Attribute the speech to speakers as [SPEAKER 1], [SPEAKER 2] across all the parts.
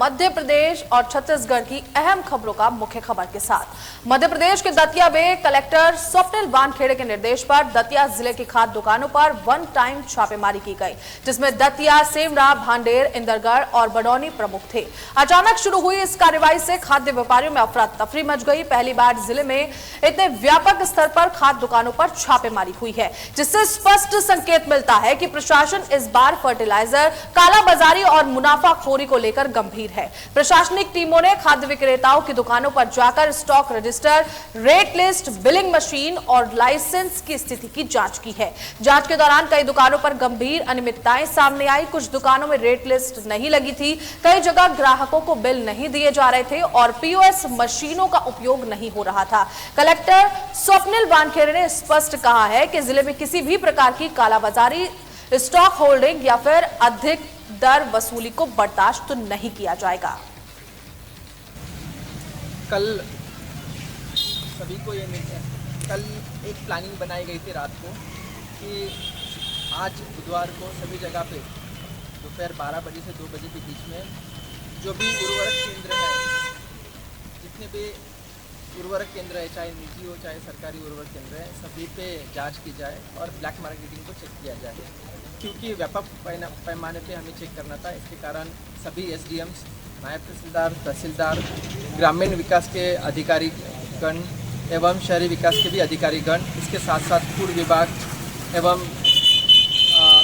[SPEAKER 1] मध्य प्रदेश और छत्तीसगढ़ की अहम खबरों का मुख्य खबर के साथ। मध्य प्रदेश के दतिया में कलेक्टर स्वप्निल वानखेड़े के निर्देश पर दतिया जिले की खाद्य दुकानों पर वन टाइम छापेमारी की गई, जिसमें दतिया, सेमरा, भांडेर, इंदरगढ़ और बडौनी प्रमुख थे। अचानक शुरू हुई इस कार्रवाई से खाद्य व्यापारियों में अफरा तफरी मच गई। पहली बार जिले में इतने व्यापक स्तर पर खाद्य दुकानों पर छापेमारी हुई है, जिससे स्पष्ट संकेत मिलता है कि प्रशासन इस बार फर्टिलाइजर कालाबाजारी और मुनाफाखोरी को लेकर गंभीर है। प्रशासनिक टीमों ने खाद्य विक्रेताओं की दुकानों पर जाकर stock register, rate list, billing machine और लाइसेंस की स्थिति की जांच की है। जांच के दौरान कई दुकानों पर गंभीर अनियमितताएं सामने आई। कुछ दुकानों में रेट लिस्ट नहीं लगी थी, कई जगह ग्राहकों को बिल नहीं दिए जा रहे थे और पीओएस मशीनों का उपयोग नहीं हो रहा था। कलेक्टर स्वप्निल वानखेड़े ने स्पष्ट कहा है कि जिले में किसी भी प्रकार की कालाबाजारी, स्टॉक होल्डिंग या फिर अधिक दर वसूली को बर्दाश्त तो नहीं किया जाएगा।
[SPEAKER 2] कल सभी को कल एक प्लानिंग बनाई गई थी रात को कि आज बुधवार को सभी जगह पे दोपहर 12 बजे से 2 बजे के बीच में जो भी उर्वरक केंद्र है, जितने भी उर्वरक केंद्र है, चाहे निजी हो चाहे सरकारी उर्वरक केंद्र है, सभी पे जांच की जाए और ब्लैक मार्केटिंग को चेक किया जाए। क्योंकि व्यापक पैमाने पे हमें चेक करना था, इसके कारण सभी एसडीएम्स, नायब तहसीलदार, तहसीलदार, ग्रामीण विकास के अधिकारीगण एवं शहरी विकास के भी अधिकारीगण, इसके साथ साथ फूड विभाग एवं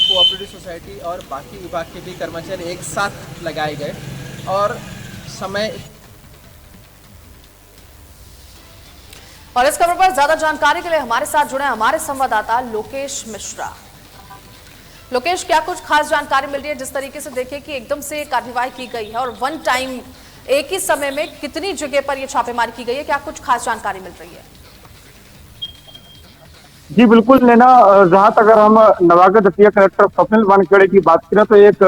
[SPEAKER 2] कोऑपरेटिव सोसाइटी और बाकी विभाग के भी कर्मचारी एक साथ लगाए गए और समय।
[SPEAKER 1] और इस खबर पर ज्यादा जानकारी के लिए हमारे साथ जुड़े हमारे संवाददाता लोकेश मिश्रा। लोकेश, क्या कुछ खास जानकारी मिल रही है? जिस तरीके से देखिए कि एकदम से कार्रवाई की गई है और वन टाइम एक ही समय में कितनी जगह पर यह छापेमारी की गई है, क्या कुछ खास जानकारी मिल रही है?
[SPEAKER 3] जी बिल्कुल नैना, जहां तक अगर हम नवागत दतिया कलेक्टर स्वप्निल वानखेड़े की बात करें तो एक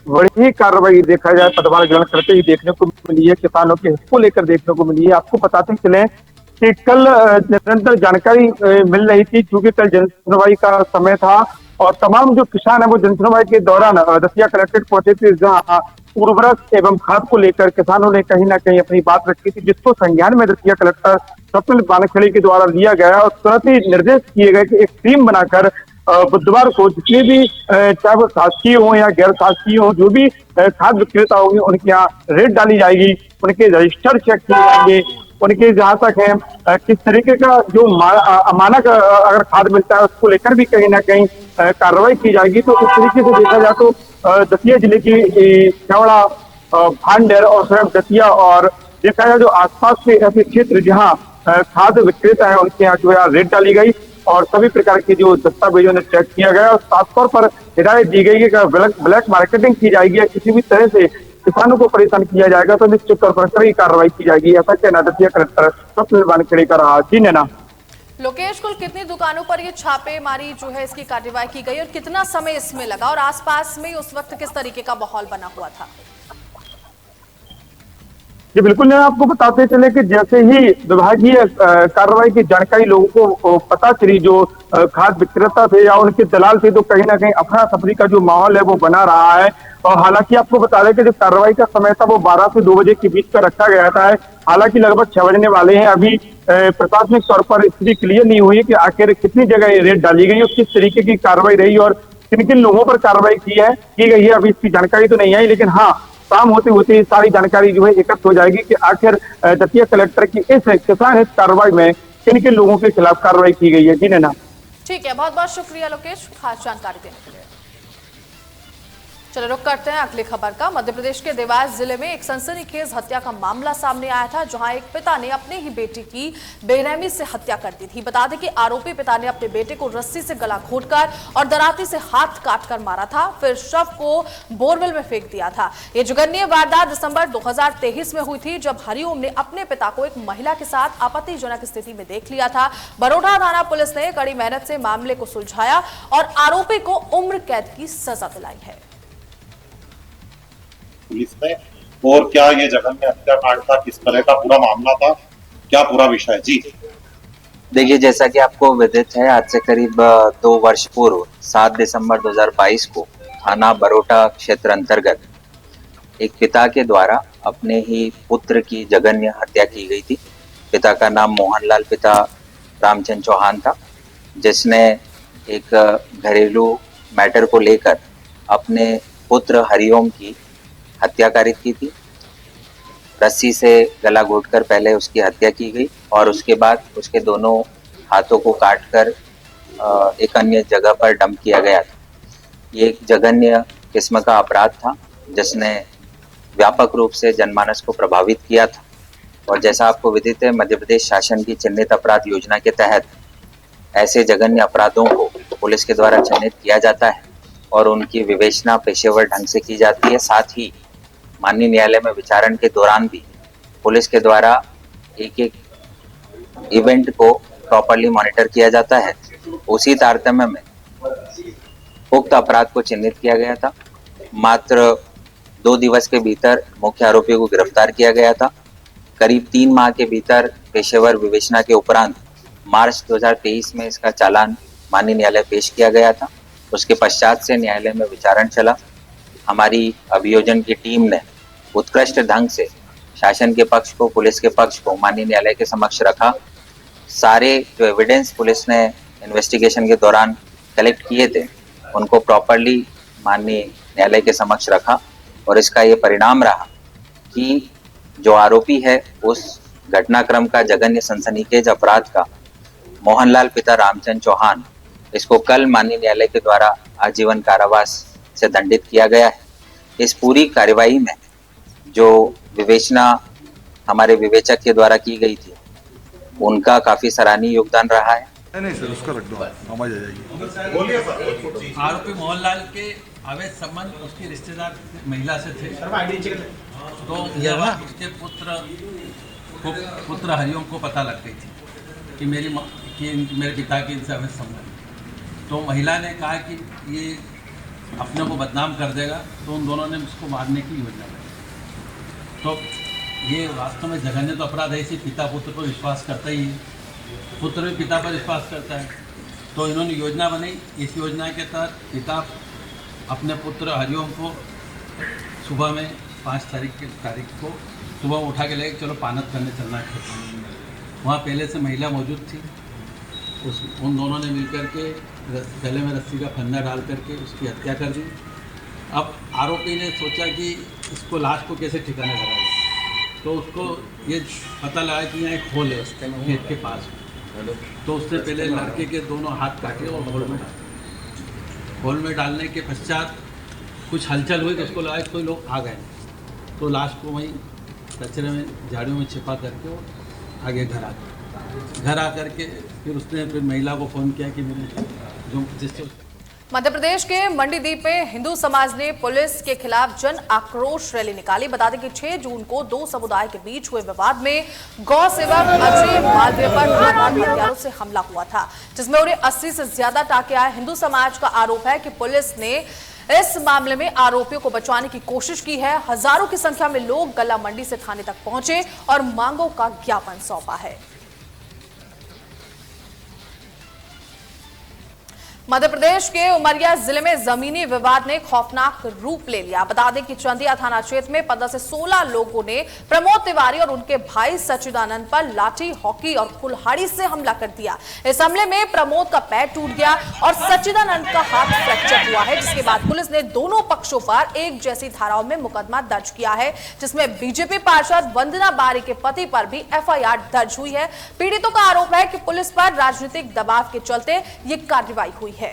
[SPEAKER 3] बड़ी ही कार्रवाई देखा जाए पदभार ग्रहण करते ही देखने को मिली है, किसानों के हित को लेकर देखने को मिली है। आपको बताते चले कि कल निरंतर जानकारी मिल रही थी, क्योंकि कल जनसुनवाई का समय था और तमाम जो किसान है वो जनसुनवाई के दौरान दतिया कलेक्ट्रेट पहुंचे थे, जहां उर्वरक एवं खाद को लेकर किसानों ने कहीं ना कहीं अपनी बात रखी थी, जिसको संज्ञान में दतिया कलेक्टर स्वप्निल वानखेड़े के द्वारा लिया गया और तुरंत ही निर्देश किए गए कि एक टीम बनाकर बुधवार को जितने भी चाहे वो शासकीय हो या गैर शासकीय हो, जो भी खाद विक्रेता होंगे उनके यहाँ रेट डाली जाएगी, उनके रजिस्टर चेक किए जाएंगे, उनके जहां तक है किस तरीके का जो अमानक अगर खाद मिलता है उसको लेकर भी कहीं ना कहीं कार्रवाई की जाएगी। तो इस तरीके से देखा जाए तो दतिया जिले की सेमरा, भांडेर और स्वयं दतिया और देखा जाए जो आसपास के ऐसे क्षेत्र जहां खाद विक्रेता है उनके यहाँ जो है रेट डाली गई और सभी प्रकार के जो दस्तावेजों ने चेक किया गया और साफ तौर पर हिदायत दी गई कि ब्लैक मार्केटिंग की जाएगी या किसी भी तरह से किसानों को परेशान किया जाएगा तो निश्चित तौर पर कड़ी कार्रवाई की जाएगी, ऐसा कहना दतिया कलेक्टर स्वप्निल वानखेड़े का रहा। जी नैना।
[SPEAKER 1] लोकेश, कुल कितनी दुकानों पर ये छापेमारी जो है इसकी कार्रवाई की गई और कितना समय इसमें लगा और आसपास में उस वक्त किस तरीके का माहौल बना हुआ था?
[SPEAKER 3] जी बिल्कुल नैना, आपको बताते चले कि जैसे ही विभागीय कार्रवाई की जानकारी लोगों को पता चली, जो खाद विक्रेता थे या उनके दलाल थे, तो कहीं ना कहीं अफरा तफरी का जो माहौल है वो बना रहा है। और हालांकि आपको बता दें कि जो कार्रवाई का समय था वो 12 से 2 बजे के बीच का रखा गया था। हालांकि लगभग 6 बजने वाले हैं, अभी प्रशासनिक तौर पर स्थिति क्लियर नहीं हुई है कि आखिर कितनी जगह रेट डाली गई और किस तरीके की कार्रवाई रही और किन किन लोगों पर कार्रवाई की गई है, अभी इसकी जानकारी तो नहीं आई। लेकिन हाँ, शाम होते होते सारी जानकारी जो है एकत्र हो जाएगी कि आखिर दतिया कलेक्टर की इस किसान हित कार्रवाई में किन किन लोगों के खिलाफ कार्रवाई की गई है। जी नैना।
[SPEAKER 1] ठीक है, बहुत बहुत शुक्रिया लोकेश खास जानकारी देने के लिए। चलो रुक करते हैं अगली खबर का। मध्य प्रदेश के देवास जिले में एक सनसनीखेज हत्या का मामला सामने आया था, जहां एक पिता ने अपने ही बेटी की बेरहमी से हत्या कर दी थी। बता दें कि आरोपी पिता ने अपने बेटे को रस्सी से गला घोंटकर और दराती से हाथ काटकर मारा था, फिर शव को बोरवेल में फेंक दिया था। यह जघन्य वारदात दिसंबर 2023 में हुई थी, जब हरिओम ने अपने पिता को एक महिला के साथ आपत्तिजनक स्थिति में देख लिया था। बरोड़ा थाना पुलिस ने कड़ी मेहनत से मामले को सुलझाया और आरोपी को उम्र कैद की सजा दिलाई है।
[SPEAKER 4] पुलिस में और क्या ये जघन्य हत्याकांड था, किस तरह का पूरा मामला था, क्या पूरा विषय? जी
[SPEAKER 5] देखिए, जैसा कि आपको विदित है, आज से करीब 2 वर्ष पूर्व 7 दिसंबर 2022 को थाना बरोटा क्षेत्र अंतर्गत एक पिता के द्वारा अपने ही पुत्र की जघन्य हत्या की गई थी। पिता का नाम मोहनलाल पिता रामचंद्र चौहान था, जिसने एक घरेलू मैटर को लेकर अपने पुत्र हरिओम की हत्या कारित की थी। रस्सी से गला घोंटकर पहले उसकी हत्या की गई और उसके बाद उसके दोनों हाथों को काटकर एक अन्य जगह पर डंप किया गया था। ये एक जघन्य किस्म का अपराध था जिसने व्यापक रूप से जनमानस को प्रभावित किया था। और जैसा आपको विदित है, मध्य प्रदेश शासन की चिन्हित अपराध योजना के तहत ऐसे जघन्य अपराधों को पुलिस के द्वारा चिन्हित किया जाता है और उनकी विवेचना पेशेवर ढंग से की जाती है। साथ ही माननीय न्यायालय में विचारण के दौरान भी पुलिस के द्वारा एक एक इवेंट को प्रॉपर्ली मॉनिटर किया जाता है। उसी तारतम्य में उक्त अपराध को चिन्हित किया गया था। मात्र 2 दिवस के भीतर मुख्य आरोपी को गिरफ्तार किया गया था। करीब 3 माह के भीतर पेशेवर विवेचना के उपरांत मार्च 2023 में इसका चालान माननीय न्यायालय पेश किया गया था। उसके पश्चात से न्यायालय में विचारण चला। हमारी अभियोजन की टीम ने उत्कृष्ट ढंग से शासन के पक्ष को, पुलिस के पक्ष को माननीय न्यायालय के समक्ष रखा। सारे जो एविडेंस पुलिस ने इन्वेस्टिगेशन के दौरान कलेक्ट किए थे उनको प्रॉपर्ली माननीय न्यायालय के समक्ष रखा और इसका ये परिणाम रहा कि जो आरोपी है उस घटनाक्रम का, जघन्य सनसनीखेज अपराध का, मोहनलाल पिता रामचंद्र चौहान, इसको कल माननीय न्यायालय के द्वारा आजीवन कारावास से दंडित किया गया है। इस पूरी कार्यवाही में जो विवेचना हमारे विवेचक के द्वारा की गई थी उनका काफी सराहनीय योगदान रहा है।
[SPEAKER 6] नहीं सर, उसका रख दो, आवाज आ जाएगी।
[SPEAKER 7] आरोपी मोहनलाल के अवैध संबंध उसकी रिश्तेदार महिला से थे, तो उसके पुत्र हरिओम को पता लग गई थी कि मेरे पिता के इनसे अवैध संबंध। तो महिला ने कहा कि ये अपने को बदनाम कर देगा, तो उन दोनों ने उसको मारने की योजना बनाई। तो ये वास्तव में जघन्य तो अपराध है। इसी पिता पुत्र पर विश्वास करता ही है, पुत्र भी पिता पर विश्वास करता है। तो इन्होंने योजना बनाई। इस योजना के तहत पिता अपने पुत्र हरिओम को सुबह में 5 तारीख को सुबह उठा के लेके चलो पानत करने चलना है। वहाँ पहले से महिला मौजूद थी। उन दोनों ने मिलकर के गले में रस्सी का फंदा डाल करके उसकी हत्या कर दी। अब आरोपी ने सोचा कि इसको लाश को कैसे ठिकाने लगाए, तो उसको ये पता लगा कि यहाँ एक होल है खेत के पास। तो उससे पहले लड़के के दोनों हाथ काटे और होल में डाले। होल में डालने के पश्चात कुछ हलचल हुई तो उसको लगा कि कोई लोग आ गए, तो लाश को वहीं कचरे में, झाड़ियों में छिपा करके और आगे घर आ करके फिर महिला को फ़ोन किया कि मैंने जिससे
[SPEAKER 1] मध्य प्रदेश के मंडीदीप में हिंदू समाज ने पुलिस के खिलाफ जन आक्रोश रैली निकाली। बता दें कि 6 जून को 2 समुदाय के बीच हुए विवाद में गौ सेवक अजय मालवीय पर धारदार हथियारों से हमला हुआ था, जिसमें उन्हें 80 से ज्यादा टाके आए। हिंदू समाज का आरोप है कि पुलिस ने इस मामले में आरोपियों को बचाने की कोशिश की है। हजारों की संख्या में लोग गला मंडी से थाने तक पहुंचे और मांगों का ज्ञापन सौंपा है। मध्य प्रदेश के उमरिया जिले में जमीनी विवाद ने खौफनाक रूप ले लिया। बता दें कि चंदिया थाना क्षेत्र में 15 से 16 लोगों ने प्रमोद तिवारी और उनके भाई सच्चिदानंद पर लाठी, हॉकी और कुल्हाड़ी से हमला कर दिया। इस हमले में प्रमोद का पैर टूट गया और सच्चिदानंद का हाथ फ्रैक्चर हुआ है, जिसके बाद पुलिस ने दोनों पक्षों पर एक जैसी धाराओं में मुकदमा दर्ज किया है, जिसमें बीजेपी पार्षद वंदना बारी के पति पर भी एफआईआर दर्ज हुई है। पीड़ितों का आरोप है कि पुलिस पर राजनीतिक दबाव के चलते ये कार्रवाई हुई है।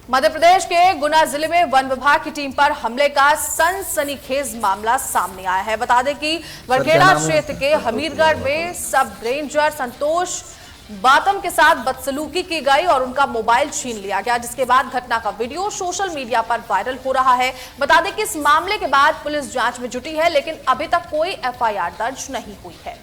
[SPEAKER 1] मध्य प्रदेश के गुना जिले में वन विभाग की टीम पर हमले का सनसनीखेज मामला सामने आया है। बता दें कि वरखेड़ा क्षेत्र के हमीरगढ़ में सब रेंजर संतोष बातम के साथ बदसलूकी की गई और उनका मोबाइल छीन लिया गया, जिसके बाद घटना का वीडियो सोशल मीडिया पर वायरल हो रहा है। बता दें कि इस मामले के बाद पुलिस जांच में जुटी है, लेकिन अभी तक कोई एफआईआर दर्ज नहीं हुई है।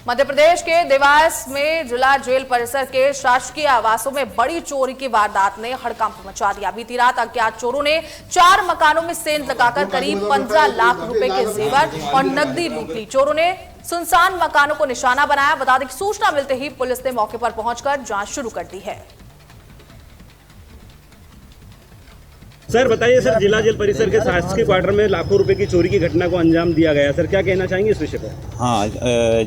[SPEAKER 1] मध्य प्रदेश के देवास में जिला जेल परिसर के शासकीय आवासों में बड़ी चोरी की वारदात ने हड़कंप मचा दिया। बीती रात अज्ञात चोरों ने 4 मकानों में सेंध लगाकर करीब 15 लाख रुपए के जेवर और नकदी लूट ली। चोरों ने सुनसान मकानों को निशाना बनाया। बता दें कि सूचना मिलते ही पुलिस ने मौके पर पहुंचकर जांच शुरू कर दी है।
[SPEAKER 8] सर बताइए सर, जिला जेल परिसर के शासकीय क्वार्टर में लाखों रुपए की चोरी की घटना को अंजाम दिया गया। सर क्या कहना चाहेंगे इस विषय पर?
[SPEAKER 9] हाँ,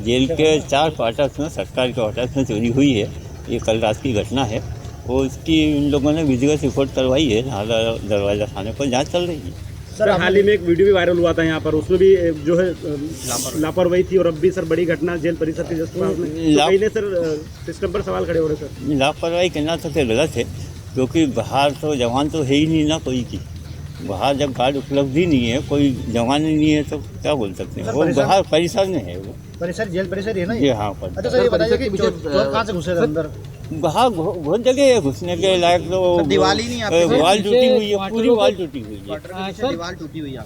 [SPEAKER 9] जेल के 4 क्वार्टर्स में, सरकार के क्वार्टर्स में चोरी हुई है। ये कल रात की घटना है और इसकी इन लोगों ने विजिलेंस रिपोर्ट करवाई है। दरवाजा थाने पर जांच चल रही है।
[SPEAKER 8] सर हाल ही में एक वीडियो भी वायरल हुआ था यहाँ पर, उसमें भी जो है लापरवाही थी और अब भी सर बड़ी घटना जेल परिसर के जस्ट पास में। तो कहीं सर सिस्टम पर सवाल खड़े हो रहे सर।
[SPEAKER 9] लापरवाही कहना तो गलत है, क्योंकि बाहर तो जवान तो है ही नहीं ना कोई की। बाहर जब गार्ड उपलब्ध ही नहीं है, कोई जवान ही नहीं है, तो क्या बोल सकते हैं। वो बाहर परिसर में है, वो
[SPEAKER 10] परिसर जेल परिसर है ना
[SPEAKER 9] ये। हाँ पर
[SPEAKER 10] अच्छा सर ये बताइए कि चोर कहाँ से घुसे थे अंदर?
[SPEAKER 9] बाहर बहुत जगह है घुसने के लायक। तो
[SPEAKER 2] दीवार ही नहीं,
[SPEAKER 9] वाल टूटी हुई है, पूरी वाल टूटी हुई है।
[SPEAKER 2] दीवार टूटी हुई है।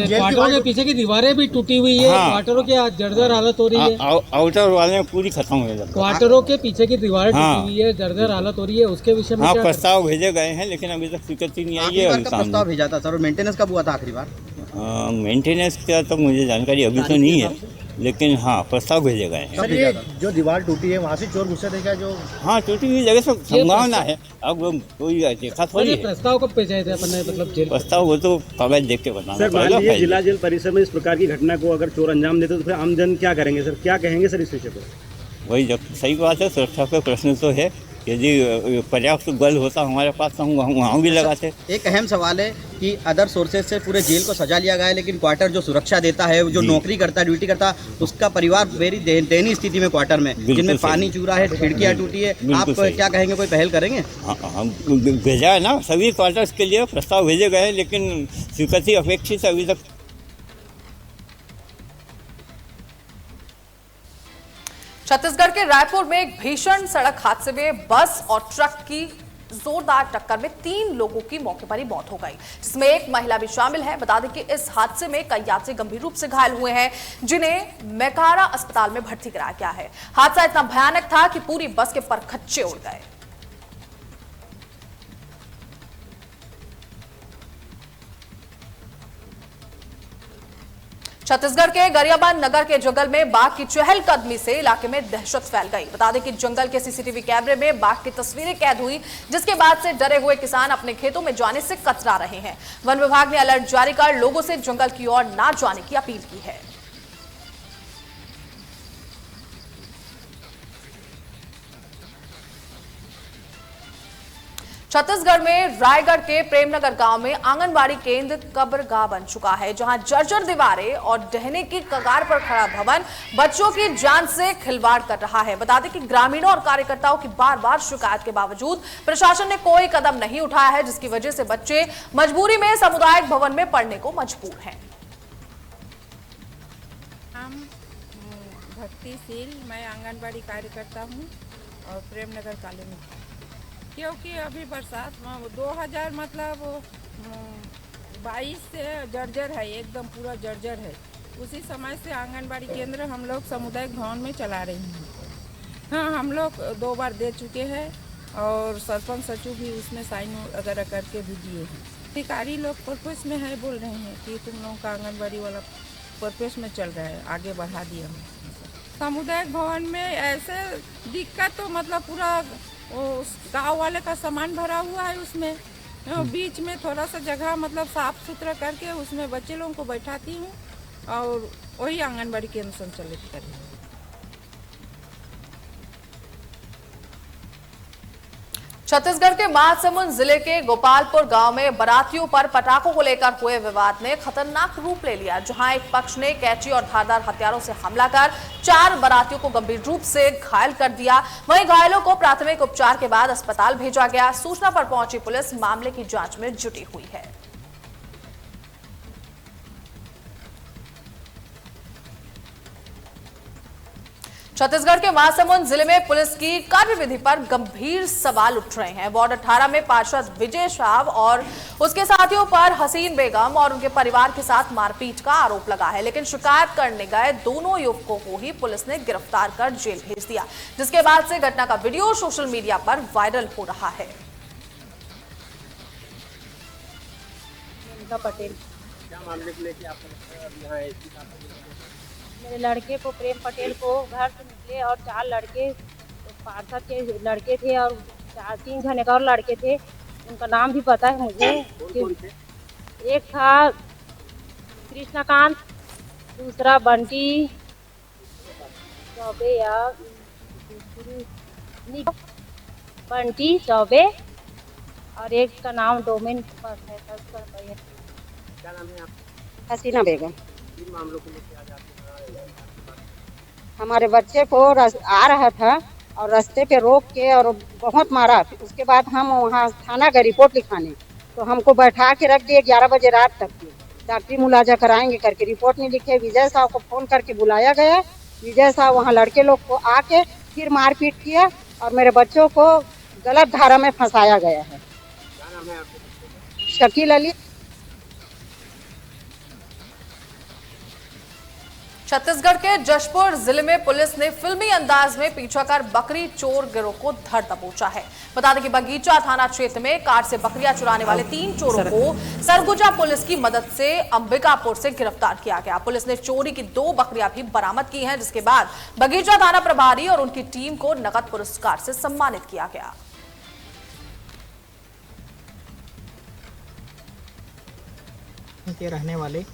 [SPEAKER 10] क्वार्टरों के पीछे की दीवारें भी टूटी हुई है। क्वार्टरों की जर्जर हालत हो रही है।
[SPEAKER 9] आउटर वाले में पूरी खत्म हो गई।
[SPEAKER 10] क्वार्टरों के पीछे की दीवारें टूटी हुई है, जर्जर हालत हो रही है। उसके विषय में
[SPEAKER 9] प्रस्ताव भेजे गए हैं, लेकिन अभी तक स्वीकृति नहीं आई है।
[SPEAKER 2] प्रस्ताव भेजा था सर, और मेंटेनेंस कब हुआ था आखिरी बार?
[SPEAKER 9] मेंटेनेंस का तो मुझे जानकारी अभी तो नहीं है, लेकिन हाँ प्रस्ताव भेजे गए हैं।
[SPEAKER 10] सर ये जो दीवार टूटी है वहाँ से चोर घुसे थे क्या? जो
[SPEAKER 9] हाँ टूटी हुई जगह से संभावना है। अब कोई देखा थोड़ी है।
[SPEAKER 10] प्रस्ताव कब भेजे थे अपने मतलब जेल?
[SPEAKER 9] प्रस्ताव वो तो कागज देख के बताना
[SPEAKER 8] सर मान लीजिए जिला जेल परिसर में इस प्रकार की घटना को अगर चोर अंजाम देते तो फिर आमजन क्या करेंगे सर? क्या कहेंगे सर इस विषय पर?
[SPEAKER 9] वही जब सही बात है, सुरक्षा का प्रश्न तो है। यदि पर्याप्त बल होता हमारे पास तो हम वहाँ भी लगाते।
[SPEAKER 2] एक अहम सवाल है कि अदर सोर्सेज से पूरे जेल को सजा लिया गया है, लेकिन क्वार्टर जो सुरक्षा देता है, जो नौकरी करता है, ड्यूटी करता है, उसका परिवार वेरी दयनीय स्थिति में क्वार्टर में, जिनमें पानी चूरा है, खिड़कियाँ टूटी है। आप क्या कहेंगे, कोई पहल करेंगे?
[SPEAKER 9] हम भेजा है ना, सभी क्वार्टर्स के लिए प्रस्ताव भेजे गए हैं, लेकिन स्वीकृति अपेक्षित अभी तक।
[SPEAKER 1] छत्तीसगढ़ के रायपुर में एक भीषण सड़क हादसे में बस और ट्रक की जोरदार टक्कर में 3 लोगों की मौके पर ही मौत हो गई, जिसमें एक महिला भी शामिल है। बता दें कि इस हादसे में कई यात्री गंभीर रूप से घायल हुए हैं, जिन्हें मेकारा अस्पताल में भर्ती कराया गया है। हादसा इतना भयानक था कि पूरी बस के परखच्चे उड़ गए। छत्तीसगढ़ के गरियाबंद नगर के जंगल में बाघ की चहलकदमी से इलाके में दहशत फैल गई। बता दें कि जंगल के सीसीटीवी कैमरे में बाघ की तस्वीरें कैद हुई, जिसके बाद से डरे हुए किसान अपने खेतों में जाने से कतरा रहे हैं। वन विभाग ने अलर्ट जारी कर लोगों से जंगल की ओर न जाने की अपील की है। छत्तीसगढ़ में रायगढ़ के प्रेमनगर गांव में आंगनबाड़ी केंद्र कब्रगाह बन चुका है, जहां जर्जर दीवारें और ढहने की कगार पर खड़ा भवन बच्चों की जान से खिलवाड़ कर रहा है। बता दें कि ग्रामीणों और कार्यकर्ताओं की बार-बार शिकायत के बावजूद प्रशासन ने कोई कदम नहीं उठाया है, जिसकी वजह से बच्चे मजबूरी में सामुदायिक भवन में पढ़ने को मजबूर हैं।
[SPEAKER 11] भक्तिशील, मैं आंगनबाड़ी कार्यकर्ता हूँ और प्रेमनगर कॉलोनी, क्योंकि अभी बरसात 2000 मतलब 22 से जर्जर है, एकदम पूरा जर्जर है। उसी समय से आंगनबाड़ी केंद्र हम लोग सामुदायिक भवन में चला रहे हैं। हाँ, हम लोग 2 बार दे चुके हैं और सरपंच सचिव भी उसमें साइन वगैरह करके भी दिए हैं। अधिकारी लोग पर्पस में है, बोल रहे हैं कि तुम लोगों का आंगनबाड़ी वाला पर्पस में चल रहा है, आगे बढ़ा दिया हम। सामुदायिक भवन में ऐसे दिक्कत तो मतलब पूरा उस गाँव वाले का सामान भरा हुआ है, उसमें बीच में थोड़ा सा जगह मतलब साफ सुथरा करके उसमें बच्चे लोगों को बैठाती हूँ और वही आंगनबाड़ी केंद्र संचालित कर रही हूँ।
[SPEAKER 1] छत्तीसगढ़ के महासमुंद जिले के गोपालपुर गांव में बारातियों पर पटाखों को लेकर हुए विवाद ने खतरनाक रूप ले लिया, जहां एक पक्ष ने कैंची और धारदार हथियारों से हमला कर 4 बारातियों को गंभीर रूप से घायल कर दिया। वहीं घायलों को प्राथमिक उपचार के बाद अस्पताल भेजा गया। सूचना पर पहुंची पुलिस मामले की जांच में जुटी हुई है। छत्तीसगढ़ के महासमुंद जिले में पुलिस की कार्यविधि पर गंभीर सवाल उठ रहे हैं। वार्ड 18 में पार्षद विजय शाह और उसके साथियों पर हसीन बेगम और उनके परिवार के साथ मारपीट का आरोप लगा है, लेकिन शिकायत करने गए दोनों युवकों को ही पुलिस ने गिरफ्तार कर जेल भेज दिया, जिसके बाद से घटना का वीडियो सोशल मीडिया पर वायरल हो रहा है।
[SPEAKER 12] पटेल,
[SPEAKER 8] क्या मामले को लेकर आप यहाँ
[SPEAKER 12] मेरे लड़के को प्रेम पटेल को घर से निकले और 4 लड़के पार्षद के लड़के थे और 3 जने और लड़के थे, उनका नाम भी पता है मुझे। एक था कृष्णकांत, दूसरा बंटी चौबे या बंटी चौबे और एक का नाम डोमेन पर है।
[SPEAKER 8] क्या नाम है आप?
[SPEAKER 12] हसीना बेगम।
[SPEAKER 8] इन मामलों को लेकर आज आप
[SPEAKER 12] हमारे बच्चे को आ रहा था और रास्ते पे रोक के और बहुत मारा। उसके बाद हम वहाँ थाना गए रिपोर्ट लिखाने, तो हमको बैठा के रख दिए 11 बजे रात तक के, डॉक्टरी मुलाजा कराएंगे करके रिपोर्ट नहीं लिखे। विजय साहब को फोन करके बुलाया गया, विजय साहब वहाँ लड़के लोग को आके फिर मारपीट किया और मेरे बच्चों को गलत धारा में फंसाया गया है।
[SPEAKER 8] क्या नाम है आपके?
[SPEAKER 12] शकील अली।
[SPEAKER 1] छत्तीसगढ़ के जशपुर जिले में पुलिस ने फिल्मी अंदाज में पीछा कर बकरी चोर गिरोह को धर दबोचा है। बता दें कि बगीचा थाना क्षेत्र में कार से बकरियां चुराने वाले 3 चोरों को सरगुजा पुलिस की मदद से अंबिकापुर से गिरफ्तार किया गया। पुलिस ने चोरी की 2 बकरियां भी बरामद की हैं, जिसके बाद बगीचा थाना प्रभारी और उनकी टीम को नकद पुरस्कार से सम्मानित किया गया।
[SPEAKER 13] के रहने वाले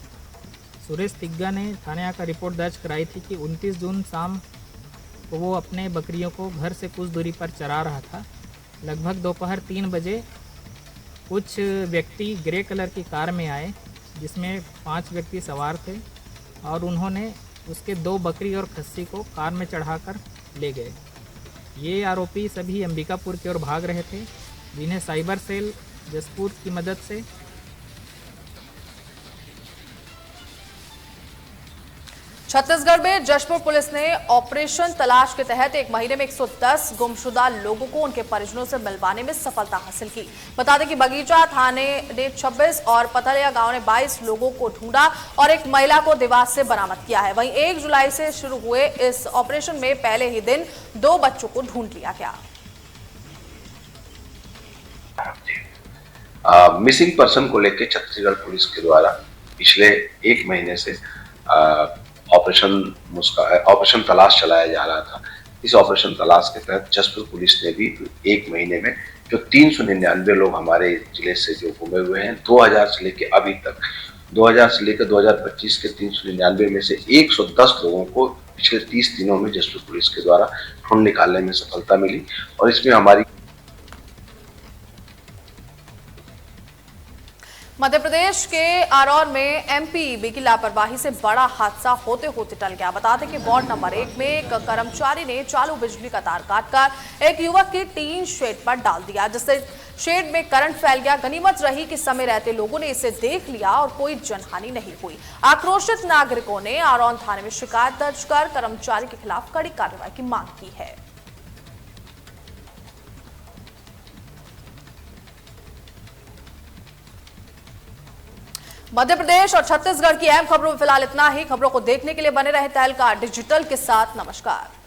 [SPEAKER 13] सुरेश तिग्गा ने थाने आकर रिपोर्ट दर्ज कराई थी कि 29 जून शाम को वो अपने बकरियों को घर से कुछ दूरी पर चरा रहा था। लगभग दोपहर 3 बजे कुछ व्यक्ति ग्रे कलर की कार में आए, जिसमें 5 व्यक्ति सवार थे और उन्होंने उसके 2 बकरी और खस्सी को कार में चढ़ाकर ले गए। ये आरोपी सभी अंबिकापुर की ओर भाग रहे थे, जिन्हें साइबर सेल जशपुर की मदद से
[SPEAKER 1] छत्तीसगढ़ में जशपुर पुलिस ने ऑपरेशन तलाश के तहत 1 महीने में 110 गुमशुदा लोगों को उनके परिजनों से मिलवाने में सफलता हासिल की। बता दें कि बगीचा थाने ने 26 और पथलिया गांव ने 22 लोगों को ढूंढा और एक महिला को देवास से बरामद किया है। वहीं 1 जुलाई से शुरू हुए इस ऑपरेशन में पहले ही दिन 2 बच्चों को ढूंढ लिया गया।
[SPEAKER 14] मिसिंग पर्सन को लेकर छत्तीसगढ़ पुलिस के द्वारा पिछले 1 महीने से ऑपरेशन तलाश चलाया जा रहा था। इस ऑपरेशन तलाश के तहत जशपुर पुलिस ने भी 1 महीने में जो 399 लोग हमारे जिले से जो गुमे हुए हैं, 2000 से लेकर अभी तक 2000 से लेकर 2025 के 399 में से 110 लोगों को पिछले 30 दिनों में जशपुर पुलिस के द्वारा ढूंढ निकालने में सफलता मिली और इसमें हमारी
[SPEAKER 1] मध्य प्रदेश के आरौर में एमपीईबी की लापरवाही से बड़ा हादसा होते होते टल गया। बता दें कि वार्ड नंबर 1 में एक कर्मचारी ने चालू बिजली का तार काटकर एक युवक की टीन शेड पर डाल दिया, जिससे शेड में करंट फैल गया। गनीमत रही कि समय रहते लोगों ने इसे देख लिया और कोई जनहानि नहीं हुई। आक्रोशित नागरिकों ने आरौर थाने में शिकायत दर्ज कर कर्मचारी के खिलाफ कड़ी कार्रवाई की मांग की है। मध्य प्रदेश और छत्तीसगढ़ की अहम खबरों में फिलहाल इतना ही। खबरों को देखने के लिए बने रहे तहलका डिजिटल के साथ। नमस्कार।